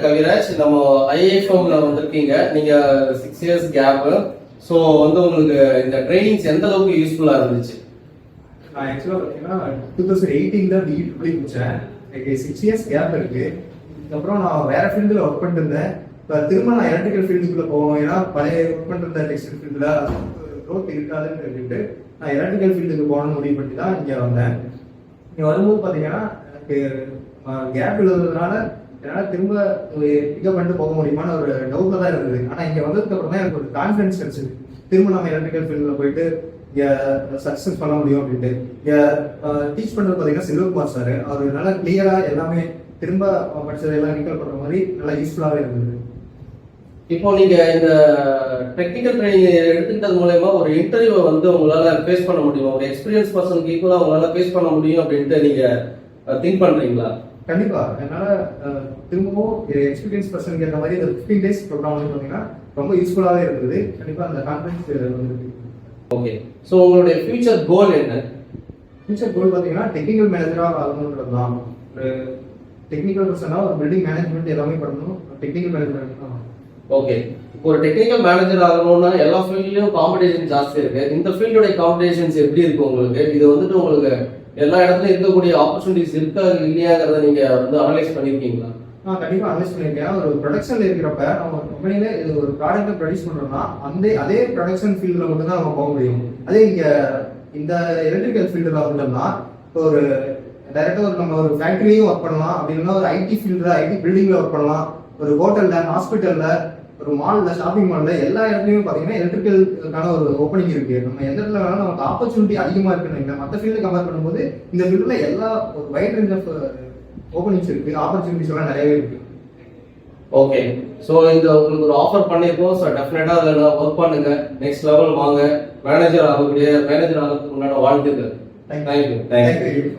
கவிராஜ், நம்ம ஐஏஎஃப்எம்ல வந்திருக்கீங்க. நீங்க 6 இயர்ஸ் கேப். ஸோ வந்து உங்களுக்கு இந்த ட்ரைனிங்ஸ் எந்த அளவுக்கு யூஸ்ஃபுல்லா இருந்துச்சு? நான் ஆக்சுவலாக பார்த்தீங்கன்னா 2018 தான் பிஇ முடிச்சேன். எனக்கு 6 இயர்ஸ் கேப் இருக்கு. அதுக்கப்புறம் நான் வேற ஃபீல்டில் ஒர்க் பண்ணிட்டு இருந்தேன். இப்போ திரும்ப நான் எலக்ட்ரிக்கல் ஃபீல்டுக்குள்ள போகணும். ஏன்னா பழைய ஒர்க் பண்ணிருந்த டெக்ஸ்டைல் ஃபீல்டில் க்ரோத் இருக்காதுன்னு சொல்லிட்டு நான் எலக்ட்ரிக்கல் ஃபீல்டுக்கு போகணும்னு முடிவு பண்ணி தான் இங்கே வந்தேன். இங்கே வரும்போது பார்த்தீங்கன்னா எனக்கு கேப் இல்லாததுனால என்னால் திரும்ப பிக்கப் பண்ணிட்டு போக முடியுமான்னு ஒரு டவுட்ல தான் இருந்தது. ஆனால் இங்கே வந்ததுக்கு அப்புறம் தான் எனக்கு ஒரு கான்ஃபிடன்ஸ் கிடைச்சது. திரும்ப நம்ம எலக்ட்ரிக்கல் ஃபீல்டில் போயிட்டு இங்கே சக்ஸஸ் பண்ண முடியும் அப்படின்ட்டு. இங்கே டீச் பண்ணுறது பார்த்தீங்கன்னா செல்வகுமார் சார், அவர் நல்லா கிளியராக எல்லாமே திரும்ப படிச்சதை எல்லாம் ரீகால் பண்ணுற மாதிரி நல்லா யூஸ்ஃபுல்லாகவே இருந்தது. இப்போ நீங்க இந்த டெக்னிக்கல் ட்ரைனிங் எடுத்துக்கிட்டது மூலயமா ஒரு இன்டர்வியூவை வந்து உங்களால ஃபேஸ் பண்ண முடியும், ஒரு எக்ஸ்பீரியன்ஸ் பர்சனுக்கு ஈக்குவலாக உங்களால ஃபேஸ் பண்ண முடியும் அப்படின்ட்டு நீங்க திங்க் பண்றீங்களா? கண்டிப்பா. என்னால திரும்பவும் எக்ஸ்பீரியன்ஸ் பர்சனுக்கு ஏற்ற மாதிரி இந்த 15 days ப்ரோக்ராம் வந்து பார்த்தீங்கன்னா ரொம்ப யூஸ்ஃபுல்லாகவே இருந்தது. கண்டிப்பா அந்த கான்ஃபிடன்ஸ் வந்துருக்கு. ஓகே, ஸோ உங்களுடைய ஃபியூச்சர் கோல் என்ன? ஃபியூச்சர் கோல் பார்த்தீங்கன்னா டெக்னிக்கல் மேனேஜராக ஆகணுன்றது தான். ஒரு டெக்னிக்கல் பர்சனாக ஒரு பில்டிங் மேனேஜ்மெண்ட் எல்லாமே பண்ணணும். Technical management. ஓகே, இப்போ ஒரு டெக்னிக்கல் மேனேஜர் ஆகணும்னா எல்லா ஃபீல்ட்லயும் காம்படிஷன் ஜாஸ்தி இருக்கு. இந்த ஃபீல்டோட காம்படிஷன்ஸ் எப்படி இருக்கு உங்களுக்கு? இது வந்துட்டு உங்களுக்கு எல்லா இடத்துலயும் இருக்கக்கூடிய ஆப்பர்ச்சுனிட்டிஸ் இருக்கா இல்லையாங்கிறத நீங்க வந்து அனலைஸ் பண்ணிருக்கீங்களா? கண்டிப்பா அனலைஸ் பண்ணிருக்கேன். ஒரு ப்ரொடக்ஷன்ல இருக்கிறப்ப நம்ம கம்பெனில இது ஒரு ப்ராடக்ட்டை ப்ரொடியூஸ் பண்றோம்னா அதே ப்ரொடக்ஷன் ஃபீல்ட்ல மட்டும் தான் நம்ம போக முடியும். அதே இங்க இந்த எலக்ட்ரிக்கல் ஃபீல்டுல வந்தோம்னா இப்போ ஒரு டைரக்டா நம்ம ஒரு ஃபேக்டரியும் ஒர்க் பண்ணலாம். அப்படின்னா ஒரு ஐடி ஃபீல்ட்ல ஐடி பில்டிங்ல ஒர்க் பண்ணலாம். ஒரு ஹோட்டல்ல, ஹாஸ்பிட்டல்ல, ஒரு மால்ல, ஷாப்பிங் மால்ல எல்லா இடத்துலயும் பாத்தீங்கன்னா எலக்ட்ரிக்கலுக்கான ஒரு ஓப்பனிங் இருக்கு. நம்ம எந்த இடத்துல வேணாலும் நமக்கு ஆப்பர்ச்சுனிட்டி அதிகமா இருக்குன்னு மற்ற ஃபீல்டு கம்பேர் பண்ணும்போது இந்த ஃபீல்டுல எல்லா ஒரு வைட் ரேஞ்ச் ஆஃப் ஓப்பனிங்ஸ் இருக்கு, ஆப்பர்ச்சுனிட்டிஸ் எல்லாம் நிறையவே இருக்கு. ஓகே, ஸோ இந்த உங்களுக்கு ஒரு ஆஃபர் பண்ணியிருக்கோம். ஸோ டெஃபினட்டா அதில் ஒர்க் பண்ணுங்க, நெக்ஸ்ட் லெவல் வாங்க, மேனேஜர் ஆகிறதுக்கு முன்னாடி வாழ்த்துக்கள். தேங்க்யூ.